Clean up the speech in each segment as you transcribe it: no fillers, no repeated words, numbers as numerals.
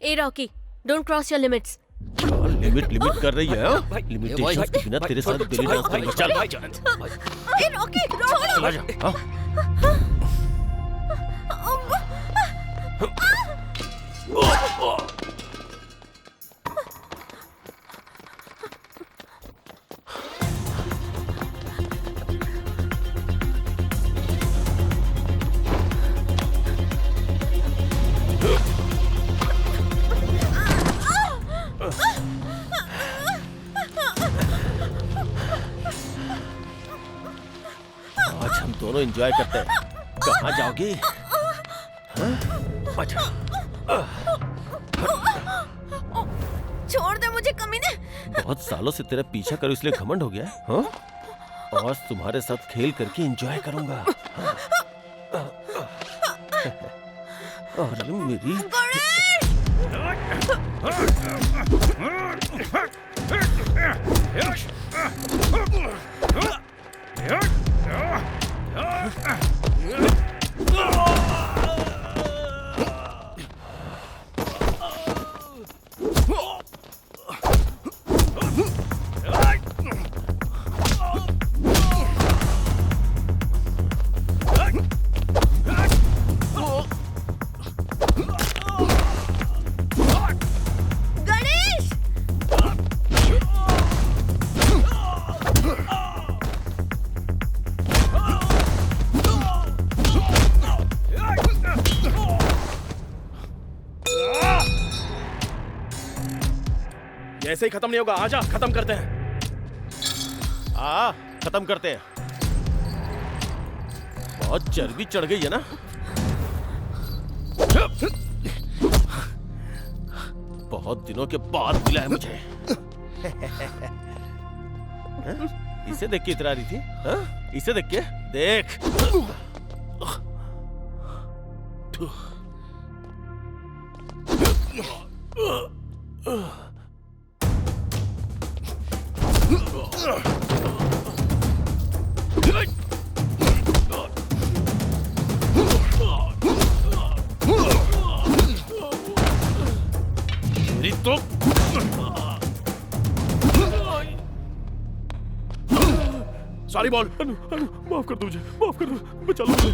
A Rocky, don't cross your limits. Limit कर रही है। लिमिटेशंस के बिना तेरे साथ बेली डांस करेंगे। चल ए रॉकी, चला जा। आज हम दोनों एंजॉय करते हैं। कहाँ जाओगी? अच्छा, छोड़ दे मुझे कमीने। बहुत सालों से तेरा पीछा करो इसलिए घमंड हो गया है? हाँ? आज तुम्हारे साथ खेल करके एंजॉय करूंगा। अरे मेरी ऐसे ही खत्म नहीं होगा। आजा खत्म करते हैं। खत्म करते हैं। बहुत चर्बी चढ़ गई है ना? बहुत दिनों के बाद मिला है मुझे। इसे देख के इतरा रही थी? इसे देख के देख। तो सॉरी बॉल। माफ कर दो मुझे, माफ कर दो, बचा लो मुझे।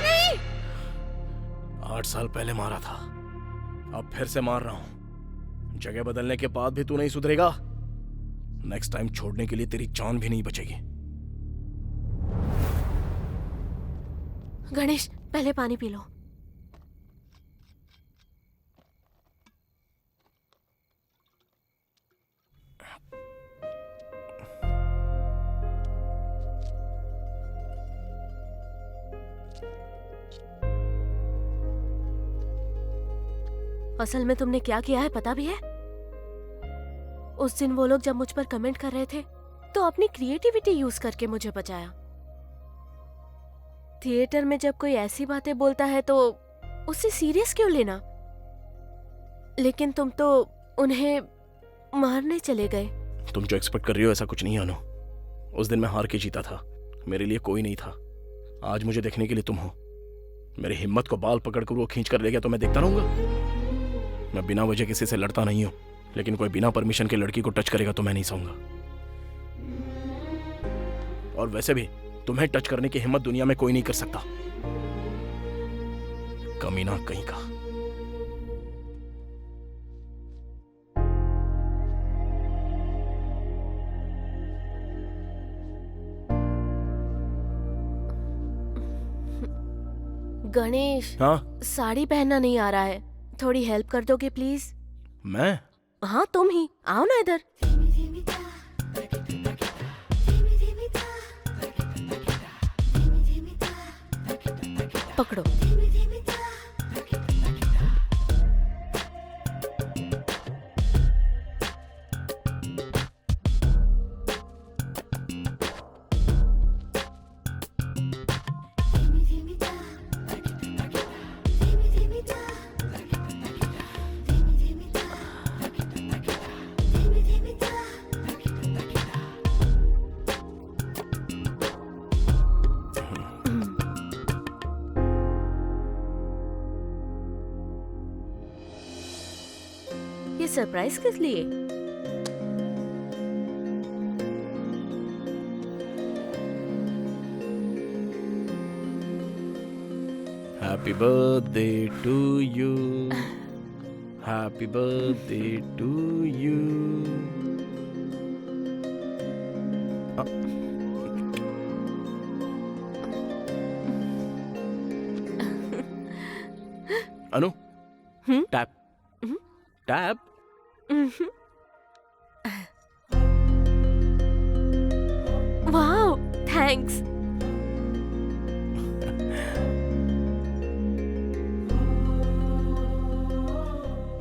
नहीं। 8 साल पहले मारा था, अब फिर से मार रहा हूं। जगह बदलने के बाद भी तू नहीं सुधरेगा। नेक्स्ट टाइम छोड़ने के लिए तेरी जान भी नहीं बचेगी। गणेश, पहले पानी पी लो। असल में तुमने क्या किया है पता भी है? उस दिन वो लोग जब मुझ पर कमेंट कर रहे थे तो अपनी क्रिएटिविटी यूज करके मुझे बचाया। थिएटर में जब कोई ऐसी बातें बोलता है तो उसे सीरियस क्यों लेना? लेकिन तुम तो उन्हें मारने चले गए। तुम जो एक्सपेक्ट कर रही हो ऐसा कुछ नहीं है अनु। उस दिन मैं हार के जीता था, मेरे लिए कोई नहीं था। आज मुझे देखने के लिए तुम हो। मेरी हिम्मत को बाल पकड़ कर वो खींच कर ले गया तो मैं देखता रहूंगा? मैं बिना वजह किसी से लड़ता नहीं हूं, लेकिन कोई बिना परमिशन के लड़की को टच करेगा तो मैं नहीं सहूंगा। और वैसे भी तुम्हें टच करने की हिम्मत दुनिया में कोई नहीं कर सकता। कमीना कहीं का। गणेश, हाँ? साड़ी पहनना नहीं आ रहा है, थोड़ी हेल्प कर दोगे प्लीज? मैं? हाँ तुम ही, आओ ना इधर। पकड़ो। ये सरप्राइज किस लिए? Happy birthday to you, happy birthday to you. Anu, tap tap. Wow, thanks.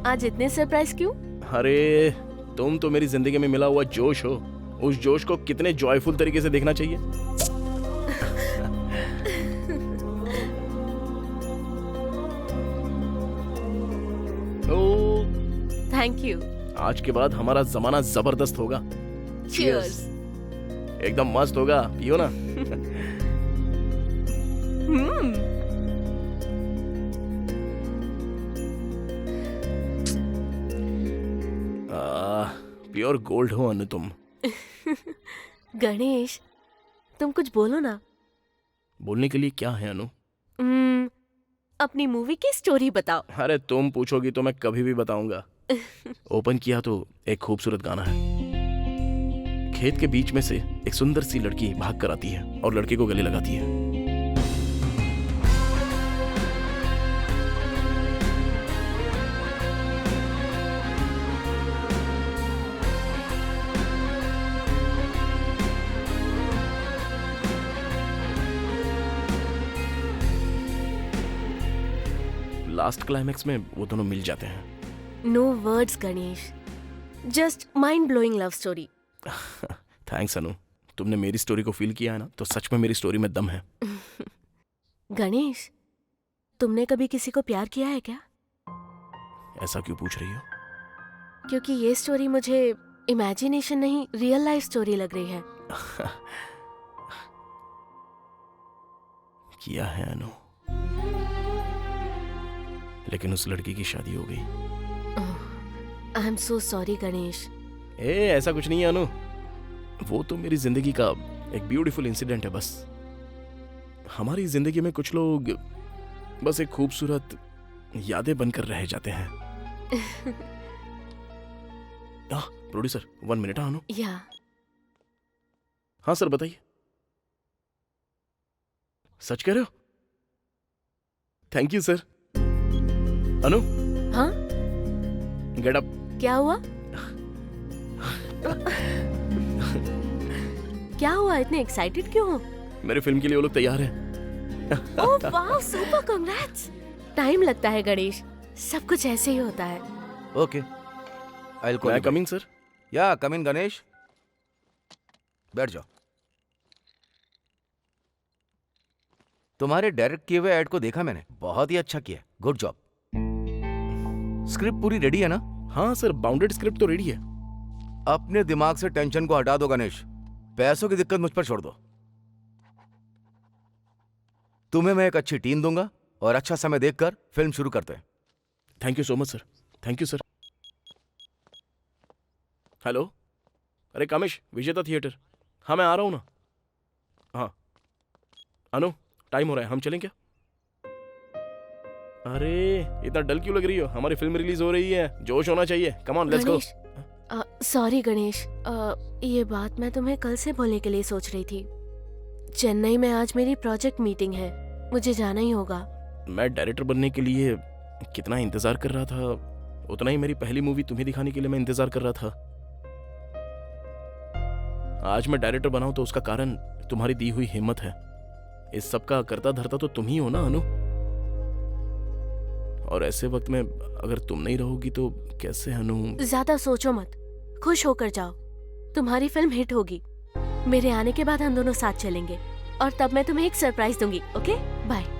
आज इतने सरप्राइज क्यों? अरे तुम तो मेरी जिंदगी में मिला हुआ जोश हो। उस जोश को कितने जॉयफुल तरीके से देखना चाहिए। ओ, थैंक यू। आज के बाद हमारा जमाना जबरदस्त होगा। Cheers। एकदम मस्त होगा, पियो ना। प्योर गोल्ड हो अनु तुम। गणेश, तुम कुछ बोलो ना। बोलने के लिए क्या है अनु? अपनी मूवी की स्टोरी बताओ। अरे तुम पूछोगी तो मैं कभी भी बताऊंगा। ओपन किया तो एक खूबसूरत गाना है। खेत के बीच में से एक सुंदर सी लड़की भाग कर आती है और लड़के को गले लगाती है। लास्ट क्लाइमेक्स में वो दोनों मिल जाते हैं। No words Ganesh, just mind blowing love story. Thanks Anu, तुमने मेरी स्टोरी को फील किया है ना, तो सच में मेरी स्टोरी में दम है। गणेश, तुमने कभी किसी को प्यार किया है क्या? ऐसा क्यों पूछ रही हो? क्योंकि ये स्टोरी मुझे इमेजिनेशन नहीं, रियल लाइफ स्टोरी लग रही है। किया है अनु, लेकिन उस लड़की की शादी हो गई। I am so sorry Ganesh. ऐसा कुछ नहीं है अनु, वो तो मेरी जिंदगी का एक ब्यूटीफुल इंसिडेंट है। बस हमारी जिंदगी में कुछ लोग बस एक खूबसूरत यादें बनकर रह जाते हैं। Producer 1 minute. अनु, या हाँ सर बताइए। सच कह रहे हो? Thank you sir. अनु, हाँ, गेट अप। क्या हुआ? क्या हुआ, इतने एक्साइटेड क्यों हो? मेरे फिल्म के लिए वो लोग तैयार हैं। Oh wow, super, congrats. Time लगता है गणेश, सब कुछ ऐसे ही होता है। Okay. I'll call मैं you back. Coming sir. Yeah, come in, Ganesh. बैठ जाओ। तुम्हारे डायरेक्ट किए हुए ऐड को देखा मैंने, बहुत ही अच्छा किया, गुड जॉब। स्क्रिप्ट पूरी रेडी है ना? हाँ सर, बाउंडेड स्क्रिप्ट तो रेडी है। अपने दिमाग से टेंशन को हटा दो गणेश, पैसों की दिक्कत मुझ पर छोड़ दो। तुम्हें मैं एक अच्छी टीम दूंगा और अच्छा समय देखकर फिल्म शुरू करते हैं। Thank you so much sir. Thank you sir. Hello, अरे कामेश, विजेता थिएटर। हाँ मैं आ रहा हूँ ना। हाँ अनु, टाइम हो रहा है, हम चलें क्या? अरे इतना डल क्यों लग रही हो? हमारी फिल्म रिलीज हो रही है, जोश होना चाहिए। Come on, let's go. Sorry Ganesh, ये बात मैं तुम्हें कल से बोलने के लिए सोच रही थी। चेन्नई में आज मेरी प्रोजेक्ट मीटिंग है, मुझे जाना ही होगा। मैं डायरेक्टर बनने के लिए कितना इंतजार कर रहा था, उतना ही मेरी पहली मूवी तुम्हें दिखाने के लिए मैं इंतजार कर रहा था। आज मैं डायरेक्टर बना हूं तो उसका कारण तुम्हारी दी हुई हिम्मत है। इस सब का करता धरता तो तुम ही हो ना अनु। और ऐसे वक्त में अगर तुम नहीं रहोगी तो कैसे अनु? ज्यादा सोचो मत, खुश होकर जाओ, तुम्हारी फिल्म हिट होगी। मेरे आने के बाद हम दोनों साथ चलेंगे और तब मैं तुम्हें एक सरप्राइज दूंगी। Okay, bye.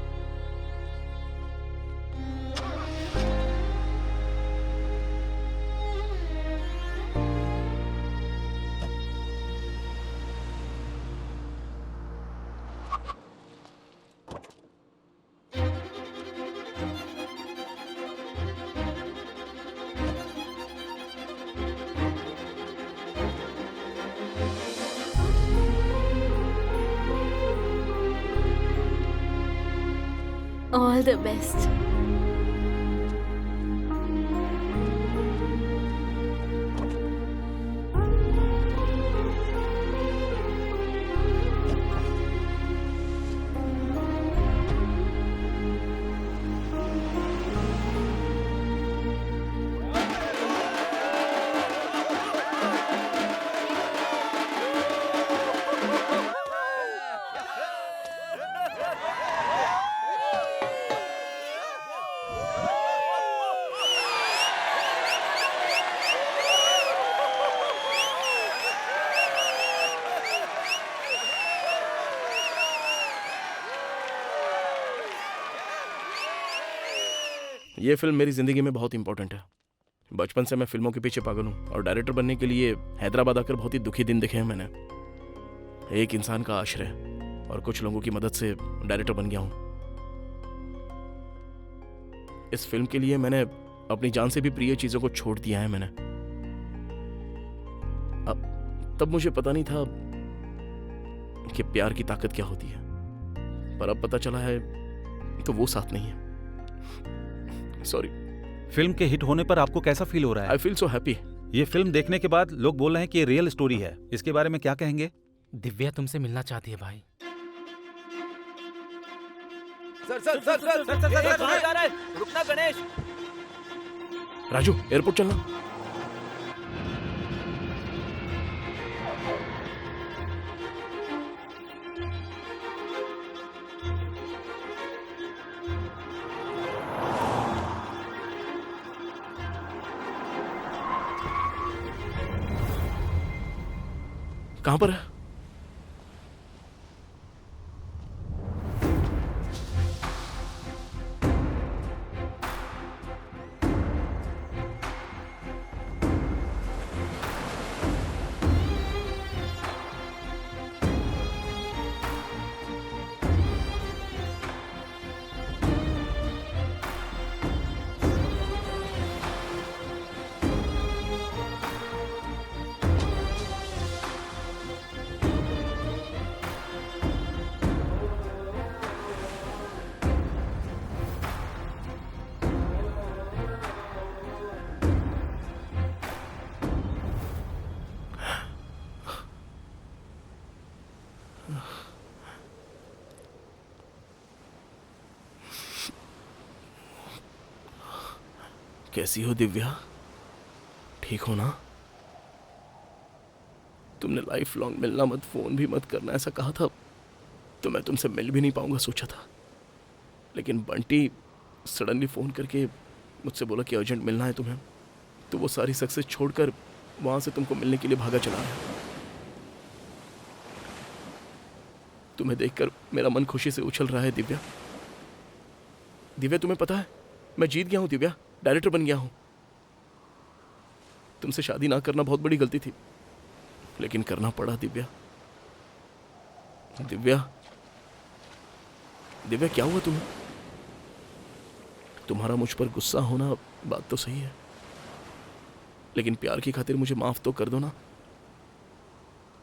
All the best. ये फिल्म मेरी जिंदगी में बहुत इंपॉर्टेंट है। बचपन से मैं फिल्मों के पीछे पागल हूँ और डायरेक्टर बनने के लिए हैदराबाद आकर बहुत ही दुखी दिन देखे हैं मैंने। एक इंसान का आश्रय और कुछ लोगों की मदद से डायरेक्टर बन गया हूँ। इस फिल्म के लिए मैंने अपनी जान से भी प्रिय चीजों को छोड़ दिया है मैंने। तब मुझे पता नहीं था कि प्यार की ताकत क्या होती है, पर अब पता चला है तो वो साथ नहीं है। सॉरी। फिल्म के हिट होने पर आपको कैसा फील हो रहा है? I feel so happy. ये फिल्म देखने के बाद लोग बोल रहे हैं कि ये रियल स्टोरी है, इसके बारे में क्या कहेंगे? दिव्या तुमसे मिलना चाहती है भाई। सर, रुकना गणेश। राजू एयरपोर्ट चलना। कहां पर है? कैसी हो दिव्या? ठीक हो ना? तुमने लाइफ लॉन्ग मिलना मत, फोन भी मत करना ऐसा कहा था, तो मैं तुमसे मिल भी नहीं पाऊंगा सोचा था। लेकिन बंटी सडनली फोन करके मुझसे बोला कि अर्जेंट मिलना है तुम्हें, तो वो सारी सक्सेस छोड़कर वहां से तुमको मिलने के लिए भागा चला आया। तुम्हें देखकर मेरा मन खुशी से उछल रहा है दिव्या। दिव्या तुम्हें पता है मैं जीत गया हूं दिव्या, डायरेक्टर बन गया हूं। तुमसे शादी ना करना बहुत बड़ी गलती थी, लेकिन करना पड़ा दिव्या। दिव्या दिव्या क्या हुआ तुम्हें? तुम्हारा मुझ पर गुस्सा होना बात तो सही है, लेकिन प्यार की खातिर मुझे माफ तो कर दो ना।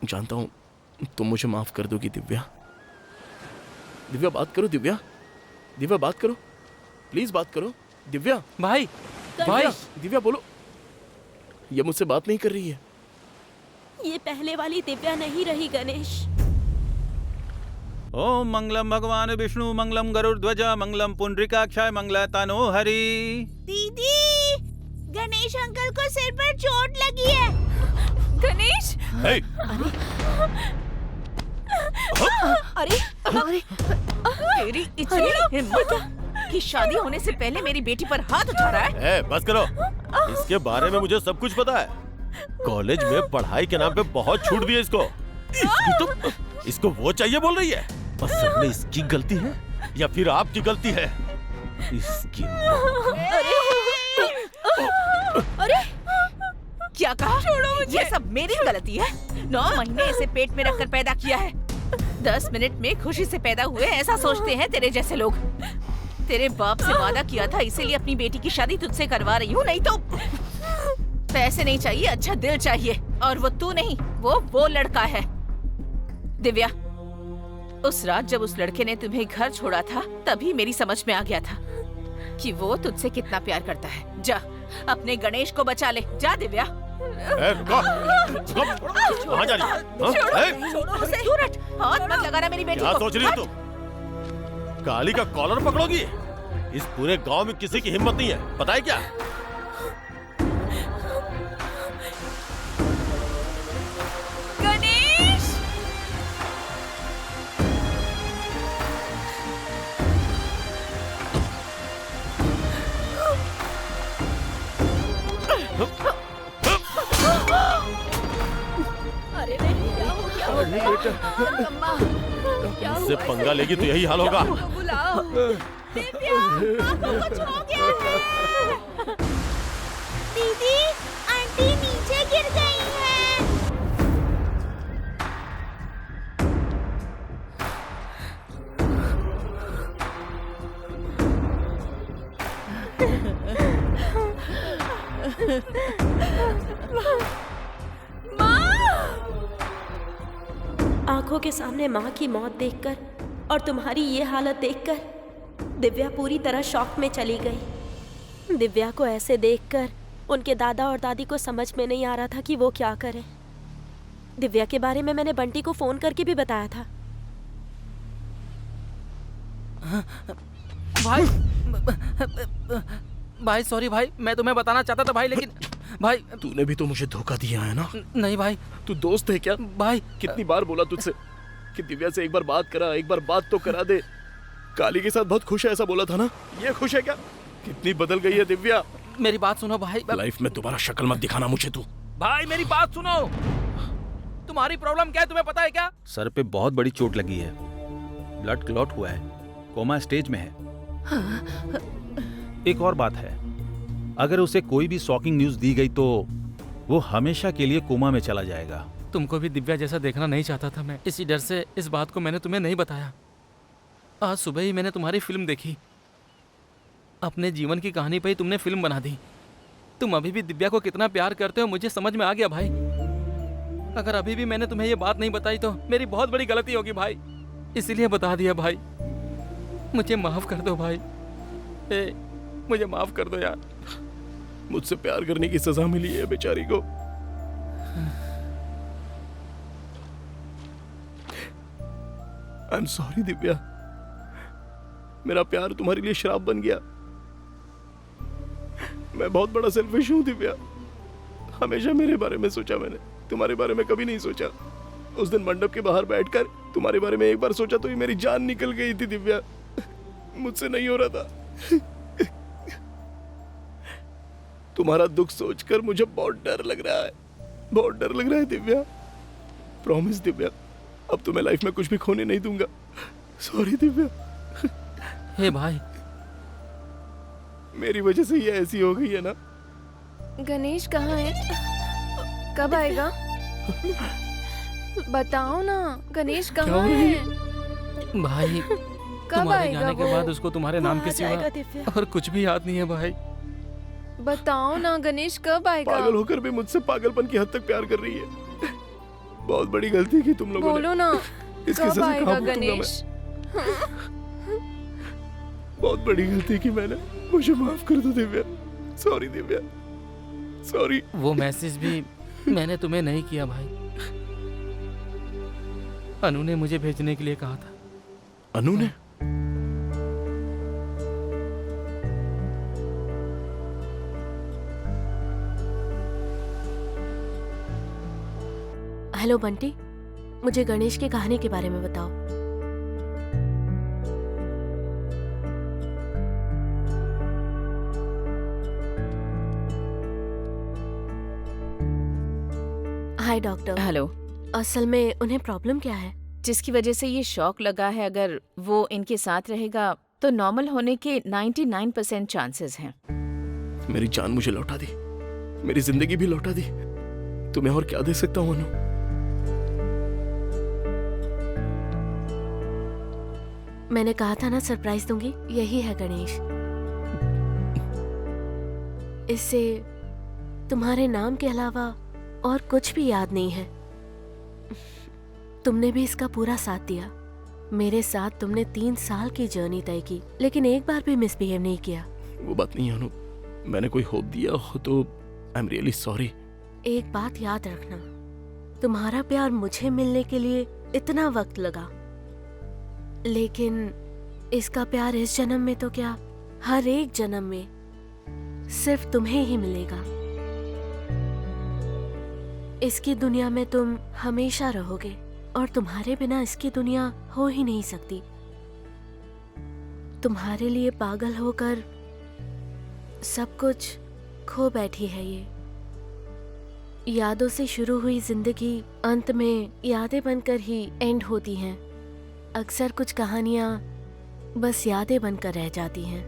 जानता हूं तुम मुझे माफ कर दोगी दिव्या। दिव्या बात करो दिव्या, दिव्या बात करो, प्लीज बात करो दिव्या। भाई भाई दिव्या बोलो, ये मुझसे बात नहीं कर रही है। ये पहले वाली दिव्या नहीं रही गणेश। ओम मंगलम भगवान विष्णु, मंगलम गरुड़ध्वज, मंगलम पुंडरीकाक्षाय, मंगलतनो हरि। दीदी, गणेश अंकल को सिर पर चोट लगी है। गणेश, अरे तेरी इतनी हिम्मत कि शादी होने से पहले मेरी बेटी पर हाथ उठा रहा है। बस करो, इसके बारे में मुझे सब कुछ पता है। कॉलेज में पढ़ाई के नाम पे बहुत छूट दी है इसको। इसको वो चाहिए बोल रही है। असल में इसकी गलती है या फिर आपकी गलती है? इसकी अरे क्या कहा? छोड़ो मुझे। ये सब मेरी गलती है। 9 महीने इसे पेट में रखकर पैदा किया है। 10 मिनट में खुशी से पैदा हुए ऐसा सोचते हैं तेरे जैसे लोग। तेरे बाप से वादा किया था, इसीलिए अपनी बेटी की शादी तुझसे करवा रही हूँ। नहीं तो पैसे नहीं चाहिए, अच्छा दिल चाहिए, और वो तू नहीं, वो लड़का है। दिव्या उस रात जब उस लड़के ने तुम्हें घर छोड़ा था, तभी मेरी समझ में आ गया था कि वो तुझसे कितना प्यार करता है। जा, अपने गणेश को बचा ले। जा दिव्या। रुको, कहाँ जा रही है? हाँ? छोड़ो उसे। दूर हट, हाथ मत लगाना मेरी बेटी क्या को। सोच रही हो हट। तुम? काली का कॉलर पकड़ोगी? इस पूरे गांव में किसी की हिम्मत नहीं है, पता है क्या? गणेश! अरे नहीं, क्या हो गया? अम्मा, क्या मुझसे हुआ? पंगा लेगी तो यही हाल होगा। को बुलाओ। दिव्या, माँ को कुछ हो गया है। दीदी, आंटी नीचे गिर गई है। आंखों के सामने माँ की मौत देखकर और तुम्हारी ये हालत देखकर दिव्या पूरी तरह शॉक में चली गई। दिव्या को ऐसे देखकर उनके दादा और दादी को समझ में नहीं आ रहा था कि वो क्या करें। दिव्या के बारे में मैंने बंटी को फोन करके भी बताया था। भाई भाई सॉरी भाई, मैं तुम्हें बताना चाहता था भाई, लेकिन भाई तूने भी तो मुझे धोखा दिया है ना? नहीं भाई। तू दोस्त है क्या? भाई कितनी बार बोला तुझसे कि दिव्या से एक बार बात करा, एक बार बात तो करा दे। काली के साथ बहुत खुश है ऐसा बोला था ना? ये खुश है क्या? कितनी बदल गई है दिव्या। मेरी बात सुनो भाई। लाइफ में दोबारा शक्ल मत दिखाना मुझे तू। भाई मेरी बात सुनो। तुम्हारी प्रॉब्लम क्या है तुम्हें पता है क्या? सर पे बहुत बड़ी चोट लगी है, ब्लड क्लॉट हुआ है, कोमा स्टेज में है। एक और बात है, अगर उसे कोई भी शॉकिंग न्यूज दी गई तो वो हमेशा के लिए कोमा में चला जाएगा। तुमको भी दिव्या जैसा देखना नहीं चाहता था मैं, इसी डर से इस बात को मैंने तुम्हें नहीं बताया। आज सुबह ही मैंने तुम्हारी फिल्म देखी। अपने जीवन की कहानी पे ही तुमने फिल्म बना दी। तुम अभी भी दिव्या को कितना प्यार करते हो मुझे समझ में आ गया भाई। अगर अभी भी मैंने तुम्हें ये बात नहीं बताई तो मेरी बहुत बड़ी गलती होगी भाई, इसीलिए बता दिया भाई। मुझे माफ कर दो भाई, मुझे माफ कर दो यार। मुझसे प्यार करने की सजा मिली है बेचारी को। आई एम सॉरी दिव्या, मेरा प्यार तुम्हारे लिए श्राप बन गया। मैं बहुत बड़ा सेल्फिश हूं दिव्या। हमेशा मेरे बारे में सोचा मैंने, तुम्हारे बारे में कभी नहीं सोचा। उस दिन मंडप के बाहर बैठकर तुम्हारे बारे में एक बार सोचा तो ही मेरी जान निकल गई थी दिव्या। मुझसे नहीं हो रहा था। तुम्हारा दुख सोचकर मुझे बहुत डर लग रहा है, बहुत डर लग रहा है दिव्या। प्रॉमिस दिव्या, अब तुम्हें लाइफ में कुछ भी खोने नहीं दूंगा। सॉरी दिव्या। हे भाई, मेरी वजह से ये ऐसी हो गई है ना। गणेश कहाँ है? कब आएगा? बताओ ना, गणेश कहाँ है? भाई कब तुम्हारे आएगा जाने के वो? बाद उसको तुम्हारे नाम के सिवा जाएगा दिव्या। और कुछ भी याद नहीं है भाई। बताओ ना, गणेश कब आएगा? पागल होकर भी मुझसे पागलपन की हद तक प्यार कर रही है। बहुत बड़ी गलती की तुम लोगों ने। बोलो ना, इसकी कब सजा आएगा कहाँ भुगतूंगा मैं? गणेश? बहुत बड़ी गलती की मैंने, मुझे माफ कर दो दिव्या। Sorry Divya, sorry. वो मैसेज भी मैंने तुम्हें नहीं किया भाई, अनु ने मुझे भेजने के लिए कहा था। अनु ने? हेलो बंटी, मुझे गणेश की कहानी के बारे में बताओ। हाय डॉक्टर। हेलो। असल में उन्हें प्रॉब्लम क्या है? जिसकी वजह से ये शॉक लगा है, अगर वो इनके साथ रहेगा तो नॉर्मल होने के 99% चांसेस हैं। मेरी जान मुझे लौटा दी, मेरी जिंदगी भी लौटा दी। तुम्हें और क्या दे सकता हूँ अनु? मैंने कहा था ना सरप्राइज दूंगी, यही है गणेश। इससे तुम्हारे नाम के अलावा और कुछ भी याद नहीं है। तुमने भी इसका पूरा साथ दिया, मेरे साथ तुमने 3 साल की जर्नी तय की, लेकिन एक बार भी मिसबिहेव नहीं किया। वो बात नहीं है अनु, मैंने कोई होप दिया हो तो आई एम रियली सॉरी। एक बात याद रखना, तुम्हारा प्यार मुझे मिलने के लिए इतना वक्त लगा, लेकिन इसका प्यार इस जन्म में तो क्या, हर एक जन्म में सिर्फ तुम्हें ही मिलेगा। इसकी दुनिया में तुम हमेशा रहोगे और तुम्हारे बिना इसकी दुनिया हो ही नहीं सकती। तुम्हारे लिए पागल होकर सब कुछ खो बैठी है ये। यादों से शुरू हुई जिंदगी अंत में यादें बनकर ही एंड होती हैं। अक्सर कुछ कहानियां बस यादें बनकर रह जाती हैं।